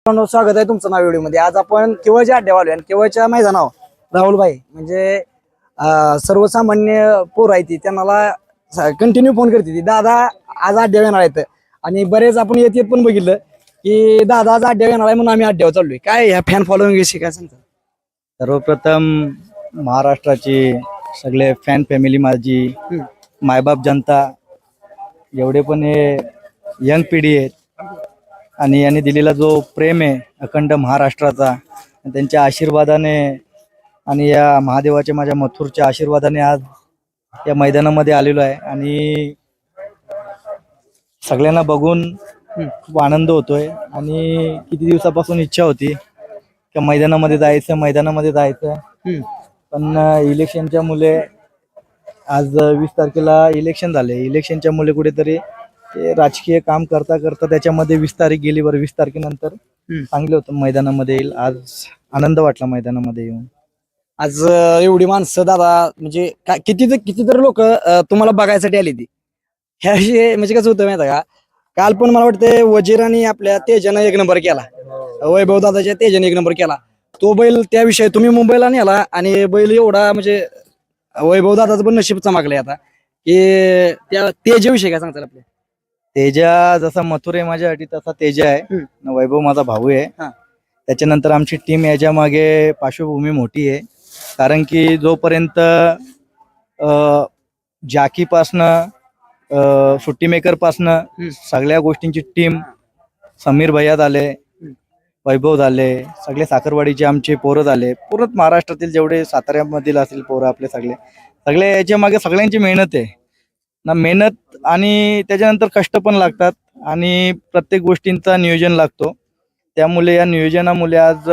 स्वागत आहे तुमचं नाव व्हिडिओमध्ये। आज आपण केवळच्या अड्ड्यावर आलोय आणि केवळच्या मैदानावर राहुलभाई म्हणजे सर्वसामान्य पोर आहे ती त्यांना कंटिन्यू फोन करते ती दादा आज अड्ड्यावर येणार आहेत आणि बरेच आपण येत पण बघितलं की दादा आज अड्ड्यावर येणार आहे म्हणून आम्ही अड्ड्यावर चाललोय। काय ह्या फॅन फॉलोइंग विषयी काय सांगता? सर्वप्रथम महाराष्ट्राची सगळे फॅन फॅमिली, माझी मायबाप जनता, एवढे पण हे यंग पिढी आहेत आणि यांनी दिलेला जो प्रेम आहे अखंड महाराष्ट्राचा, त्यांच्या आशीर्वादाने आणि या महादेवाच्या माझ्या मथुरच्या आशीर्वादाने आज या मैदानामध्ये आलेलो आहे आणि सगळ्यांना बघून खूप आनंद होतोय आणि किती दिवसापासून इच्छा होती की मैदानामध्ये जायचं पण इलेक्शनच्या मुले आज 20 तारखेला इलेक्शन झाले। इलेक्शनच्या मुले कुठेतरी राजकीय काम करता करता त्याच्यामध्ये 20 तारीख गेली। बरं 20 तारखेनंतर चांगलं होतं मैदानामध्ये येईल। आज आनंद वाटला मैदानामध्ये येऊन। आज एवढी माणसं दादा म्हणजे कितीतरी लोक तुम्हाला बघायसाठी आली ती। ह्या म्हणजे कसं होतं माहिती का, काल पण मला वाटतं वजीर आणि आपल्या तेजानं 1 नंबर केला, वैभव दादाच्या तेजाने 1 नंबर केला। तो बैल त्याविषयी तुम्ही मुंबईला नेला आणि बैल एवढा म्हणजे वैभव दादाचं पण नशीब चमकलंय आता की त्या तेजाविषयी काय सांगताल आपल्या? तेजा जसा मथुर आहे माझ्यासाठी तसा तेजा आहे, वैभव माझा भाऊ आहे। त्याच्यानंतर आमची टीम याच्या मागे पार्श्वभूमी मोठी आहे, कारण की जोपर्यंत जॅकीपासनं सुट्टी मेकर पासनं सगळ्या गोष्टींची टीम, समीर भैया झाले, वैभव झाले, सगळे साखरवाडीचे आमचे पोरं झाले, पूर्ण महाराष्ट्रातील जेवढे साताऱ्यामधील असतील पोरं आपले सगळे याच्या मागे सगळ्यांची मेहनत आहे ना। मेहनत आणि त्याच्यानंतर कष्ट पण लागतात आणि प्रत्येक गोष्टींचा नियोजन लागतो। त्यामुळे या नियोजनामुळे आज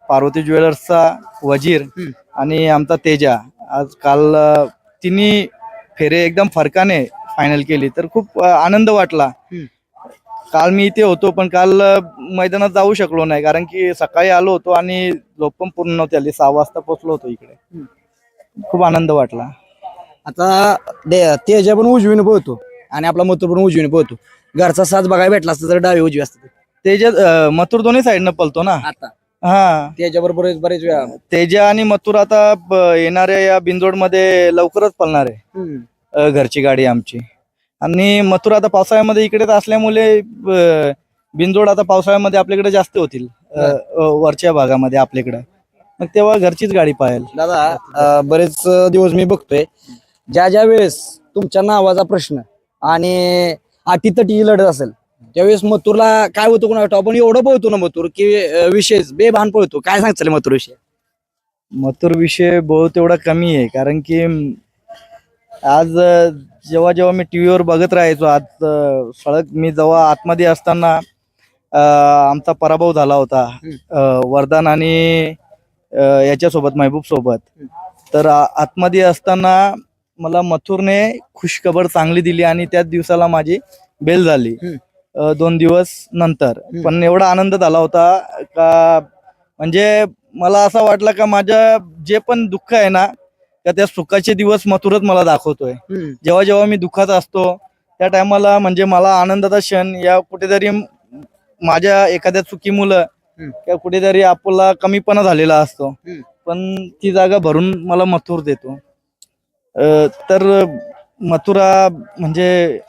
पार्वती ज्वेलर्सचा वजीर आणि आमचा तेजा आज काल तिन्ही फेरे एकदम फरकाने फायनल केली, तर खूप आनंद वाटला। काल मी इथे होतो पण काल मैदानात जाऊ शकलो नाही, कारण की सकाळी आलो होतो आणि झोप पण पूर्ण नव्हती आली। 6 वाजता पोहोचलो होतो इकडे। खूप आनंद वाटला। आता तेजा पण उजवीने पोहतो आणि आपला मथुर पण उजवीने पोहतो। घरचा साथ बघायला भेटला असता तर डावी उजवी असते। तेजा मथुर दोन्ही साईडनं पलतो ना आता हा। तेजा बरोबर बरेच वेळा तेजा आणि मथुर आता येणाऱ्या या बिंदोड मध्ये लवकरच पळणार आहे घरची गाडी आमची। आणि मथुर आता पावसाळ्यामध्ये इकडेच असल्यामुळे बिंदोड आता पावसाळ्यामध्ये आपल्याकडे जास्त होतील वरच्या भागामध्ये आपल्याकडे, मग तेव्हा घरचीच गाडी पाहेल। दादा बरेच दिवस मी बघतोय ज्या वेळेस तुमच्या नावाचा प्रश्न आणि अटीतटी लढत असेल त्यावेळेस मथुरला काय होतं कोणा आपण एवढं पळतो ना मथुर की विशेष बेभान पळतो। काय सांगताल मथुर विषय? मथुर विषय बहुत एवढा कमी आहे, कारण की आज जेव्हा मी टीव्हीवर बघत राहायचो, आज सळग मी जेव्हा आतमध्ये असताना आमचा पराभव झाला होता वरदान आणि याच्यासोबत महबूब सोबत, तर आतमध्ये असताना मला मथुरने खुशखबर चांगली दिली आणि त्याच दिवसाला माझी बेल झाली 2 दिवस नंतर। पण एवढा आनंद झाला होता का म्हणजे मला असं वाटलं का माझ्या जे पण दुःख आहे ना का त्या सुखाचे दिवस मथुरच मला दाखवतोय। जेव्हा मी दुःखात असतो त्या टायमाला म्हणजे मला आनंदाचा क्षण या कुठेतरी माझ्या एखाद्या चुकीमुळे किंवा कुठेतरी आपला कमीपणा झालेला असतो, पण ती जागा भरून मला मथुर देतो। तर मथुरा म्हणजे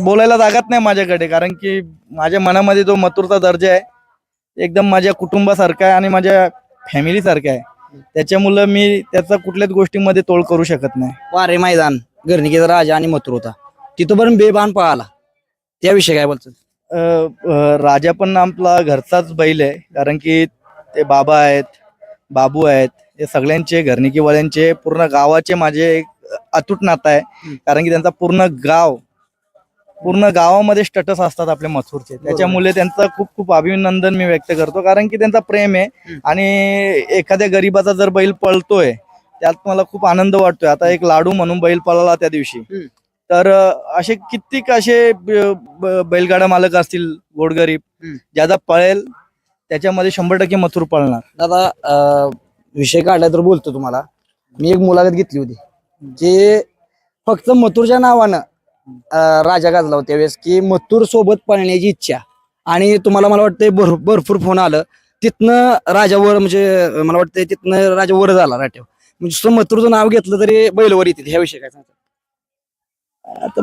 बोलायला जागाच नाही माझ्याकडे, कारण की माझ्या मनामध्ये जो मथुरचा दर्जा आहे एकदम माझ्या कुटुंबासारखा आहे आणि माझ्या फॅमिली सारखा आहे। त्याच्यामुळे मी त्याचा कुठल्याच गोष्टीमध्ये तोड करू शकत नाही। वारे मैदान गर्णिकेचा राजा आणि मथुर होता, तिथं पण बेभान पळाला, त्याविषयी काय बोलतात? राजा पण आपला घरचाच बैल आहे, कारण की ते बाबा आहेत, बाबू आहेत, हे सगळ्यांचे घरनिकीवाल्यांचे पूर्ण गावाचे माझे एक अतूट नातं आहे, कारण की त्यांचा पूर्ण गावामध्ये स्टेटस असतात आपल्या मथुरचे। त्याच्यामुळे त्यांचं खूप खूप अभिनंदन मी व्यक्त करतो, कारण की त्यांचा प्रेम आहे आणि एखाद्या गरीबाचा जर बैल पळतोय त्यात मला खूप आनंद वाटतोय। आता एक लाडू म्हणून बैल पळाला त्या दिवशी, तर असे कित्येक असे बैलगाडा मालक असतील गोरगरीब, ज्याचा पळेल त्याच्यामध्ये 100% मथुर पळणार। दादा विषय काढला तर बोलतो तुम्हाला, मी एक मुलाखत घेतली होती जे फक्त मथुरच्या नावानं राजा गाजला होता त्यावेळेस की मथुर सोबत पळण्याची इच्छा आणि तुम्हाला मला वाटतंय भरपूर फोन आलं तिथनं राजावर म्हणजे मला वाटतंय तिथनं राजा वर झाला राठ्यावर म्हणजे मथुरचं नाव घेतलं तरी बैलवर येते ह्या विषयी काय सांगता? आता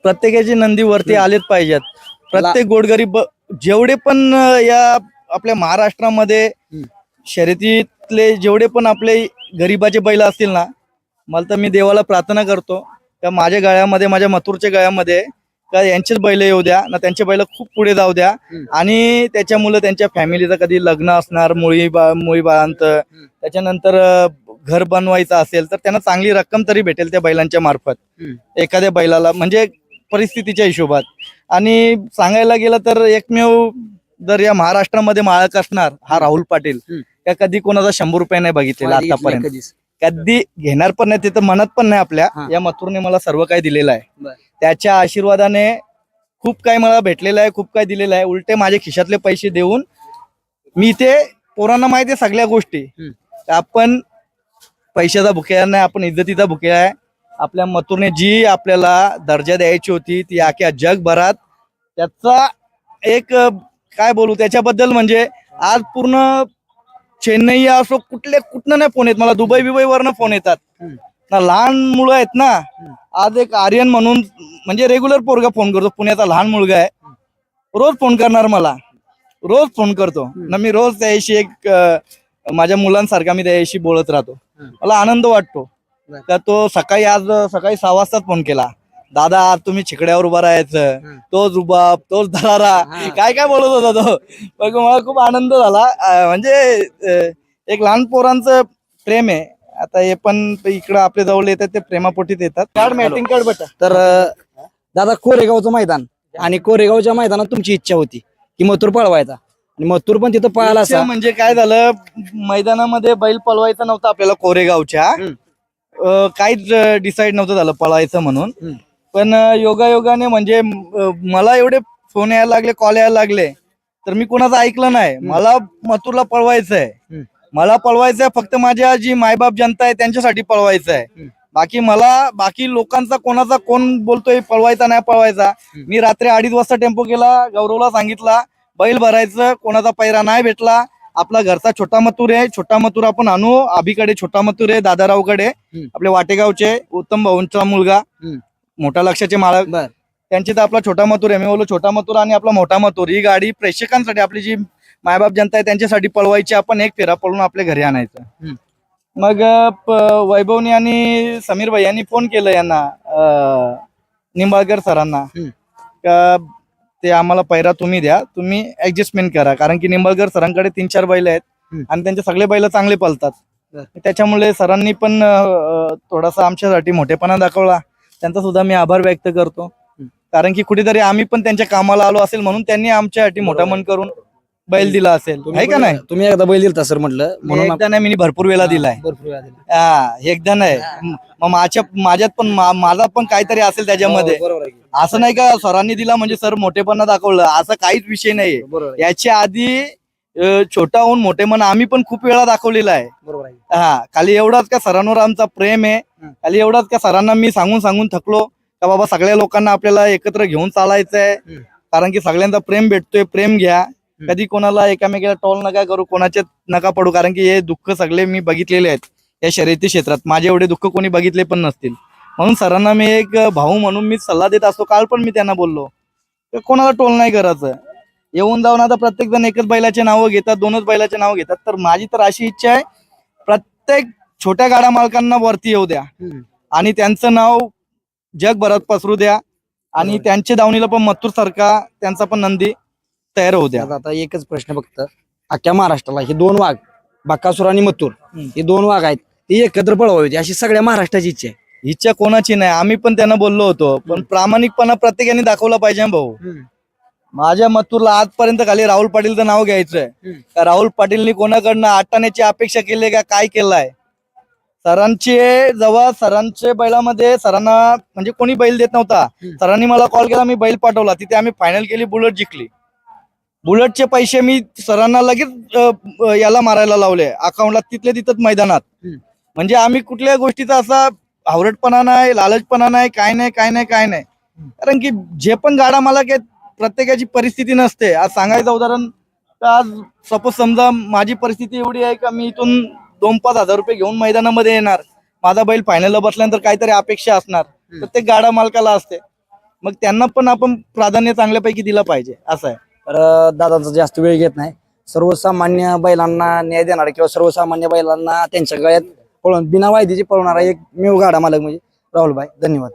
प्रत्येकाची नंदी वरती आलेच पाहिजेत. प्रत्येक गोरगरीब जेवढे पण या आपल्या महाराष्ट्रामध्ये शर्यतीतले जेवढे पण आपले गरीबाचे बैल असतील ना, मला तर मी देवाला प्रार्थना करतो का माझ्या गळ्यामध्ये, माझ्या मथुरच्या गळ्यामध्ये का यांचेच बैल येऊ द्या ना, त्यांचे बैल खूप पुढे जाऊ द्या. आणि त्याच्यामुळे त्यांच्या फॅमिलीचं कधी लग्न असणार मुळी बाळांत, त्याच्यानंतर घर बनवायचं असेल तर त्यांना चांगली रक्कम तरी भेटेल त्या बैलांच्या मार्फत एखाद्या बैलाला, म्हणजे परिस्थितीच्या हिशोबात. आणि सांगायला गेलं तर एकमेव जर या महाराष्ट्रामध्ये मालक असणार हा राहुल पाटील, त्या कधी कोणाचा 100 रुपये नाही बघितलेला आतापर्यंत, कधी घेणार पण नाही, तिथं म्हणत पण नाही. आपल्या या मथुरने मला सर्व काही दिलेलं आहे, त्याच्या आशीर्वादाने खूप काही मला भेटलेलं आहे, खूप काही दिलेलं आहे. उलटे माझे खिशातले पैसे देऊन मी ते पोरांना माहिती आहे सगळ्या गोष्टी. आपण पैशाचा भुकेला नाही, आपण इज्जतीचा भुकेला आहे. आपल्या मथुरने जी आपल्याला दर्जा द्यायची होती ती अख्ख्या जगभरात त्याचा एक काय बोलू त्याच्याबद्दल, म्हणजे आज पूर्ण चेन्नई असो कुठनं नाही फोन येत मला, दुबई वरनं फोन येतात ना. लहान मुलं आहेत ना, आज एक आर्यन म्हणून म्हणजे रेग्युलर पोरगा फोन करतो, पुण्याचा लहान मुलगा आहे, रोज फोन करणार मला, रोज फोन करतो ना. मी रोज त्याशी एक माझ्या मुलांसारखा मी त्याशी बोलत राहतो. मला आनंद वाटतो का तो सकाळी आज सकाळी 6 वाजताच फोन केला, दादा आज तुम्ही छिकड्यावर उभा राहायचं, तोच रुबाब तोच दरारा काय काय बोलत होता तो. मग मला खूप आनंद झाला. म्हणजे एक लहान पोरांचं प्रेम आहे. आता हे पण इकडं आपल्या जवळ येतात ते प्रेमापोटीत येतात. कार्ड मॅटिंग कार्ड बटा. तर दादा कोरेगावचं मैदान आणि कोरेगावच्या मैदानात तुमची इच्छा होती की मथुर पळवायचा आणि मथुर पण तिथं पळाला असा. म्हणजे काय झालं, मैदानामध्ये बैल पळवायचा नव्हता आपल्याला कोरेगावच्या, काहीच डिसाईड नव्हतं झालं पळवायचं म्हणून. पण योगायोगाने म्हणजे मला एवढे फोन यायला लागले, कॉल यायला लागले, तर मी कोणाचं ऐकलं नाही. मला मथुरला पळवायचंय, मला पळवायचंय, फक्त माझ्या जी मायबाप जनता आहे त्यांच्यासाठी पळवायचंय. बाकी लोकांचा कोणाचा कोण बोलतोय पळवायचा नाही पळवायचा. मी रात्री 2:30 वाजता टेम्पो केला, गौरवला सांगितला बैल भरायचं, कोणाचा पैरा नाही भेटला. आपला घरचा छोटा मथुर आहे, छोटा मथुर आपण आणू. अभिकडे छोटा मथुर आहे, दादारावकडे आपले वाटेगावचे उत्तम भाऊंचा मुलगा, मोठा लक्षाचे मालक, त्यांची तर आपला छोटा मथुर आहे. मी बोललो छोटा मथुर आणि आपला मोठा मथुर, ही गाडी प्रेक्षकांसाठी आपली जी मायबाप जनता आहे त्यांच्यासाठी पळवायची, आपण एक फेरा पळून आपल्या घरी आणायचं. मग वैभवनी आणि समीर भाई यांनी फोन केलं यांना निंबाळकर सरांना का ते आम्हाला पैरा तुम्ही द्या, तुम्ही ऍडजस्टमेंट करा, कारण की निंबाळकर सरांकडे 3-4 बैल आहेत आणि त्यांचे सगळे बैल चांगले पळतात. त्याच्यामुळे सरांनी पण थोडासा आमच्यासाठी मोठेपणा दाखवला, त्यांचा सुद्धा मी आभार व्यक्त करतो. कारण की कुठेतरी आम्ही पण त्यांच्या कामाला आलो असेल म्हणून त्यांनी आमच्यासाठी मोठा मन करून बैल दिला असेल, आहे का नाही. तुम्ही एकदा बैल दिलता सर म्हटलं म्हणून. एकदा नाही, मी भरपूर वेळा दिलाय. एकदा नाही, मग माझ्यात पण माझा पण काहीतरी असेल त्याच्यामध्ये. असं नाही का सरांनी दिला म्हणजे सर मोठेपणा दाखवलं, असं काहीच विषय नाहीये. याच्या आधी छोटा होऊन मोठेपणा आम्ही पण खूप वेळा दाखवलेला आहे. खाली एवढाच का सरांवर आमचा प्रेम आहे, खाली एवढाच का सरांना मी सांगून थकलो का बाबा सगळ्या लोकांना आपल्याला एकत्र घेऊन चालायचंय, कारण की सगळ्यांचा प्रेम भेटतोय, प्रेम घ्या. कधी कोणाला एकामेकाला टोल नका करू, कोणाचे नका पडू, कारण की हे दुःख सगळे मी बघितलेले आहेत या शर्यती क्षेत्रात. माझे एवढे दुःख कोणी बघितले पण नसतील. म्हणून सरांना मी एक भाऊ म्हणून मी सल्ला देत असतो. काल पण मी त्यांना बोललो कोणाला टोल नाही करायचं. येऊन जाऊन आता प्रत्येक जण एकच बैलाचे नावं घेतात, 2च बैलाचे नाव घेतात. तर माझी तर अशी इच्छा आहे प्रत्येक छोट्या गाडा मालकांना वरती येऊ द्या आणि त्यांचं नाव जगभरात पसरू द्या आणि त्यांच्या दावणीला पण मथुर सारखा त्यांचा पण नंदी तयार होऊ द्या. आता एकच प्रश्न फक्त, अख्ख्या महाराष्ट्राला हे 2 वाघ, बकासूर आणि मथुर, हे 2 वाघ आहेत, ते एकत्र पळवायचे अशी सगळ्या महाराष्ट्राची इच्छा आहे. इच्छा कोणाची नाही, आम्ही पण त्यांना बोललो होतो, पण प्रामाणिकपणा प्रत्येकाने दाखवला पाहिजे भाऊ. माझ्या मथुरला आजपर्यंत खाली राहुल पाटीलचं नाव घ्यायचंय का राहुल पाटीलनी कोणाकडनं आटाण्याची अपेक्षा केली का काय केलाय. सरांचे जेव्हा सरांच्या बैलामध्ये सरांना म्हणजे कोणी बैल देत नव्हता, सरांनी मला कॉल केला, मी बैल पाठवला, तिथे आम्ही फायनल केली, बुलेट जिंकली. बुलेटचे पैसे मी सरांना लगेच याला मारायला लावले अकाउंटला, तिथल्या तिथंच मैदानात. म्हणजे आम्ही कुठल्या गोष्टीचा असा हावरटपणा नाही, लालचपणा नाही, काय नाही. कारण की जे पण गाडा मला प्रत्येकाची परिस्थिती नसते. आज सांगायचं उदाहरण तर आज सपोज समजा माझी परिस्थिती एवढी आहे का मी इथून 2-5 हजार रुपये घेऊन मैदानामध्ये येणार, माझा बैल फायनलला बसल्यानंतर काहीतरी अपेक्षा असणार, प्रत्येक गाडा मालकाला असते. मग त्यांना पण आपण प्राधान्य चांगल्यापैकी दिलं पाहिजे असं आहे. तर दादांचा जास्त वेळ घेत नाही. सर्वसामान्य बैलांना न्याय देणारा किंवा सर्वसामान्य बैलांना त्यांच्या गळ्यात पळून बिना वायदीची पळवणारा एक मेव गाडा मालक म्हणजे राहुलभाई. धन्यवाद.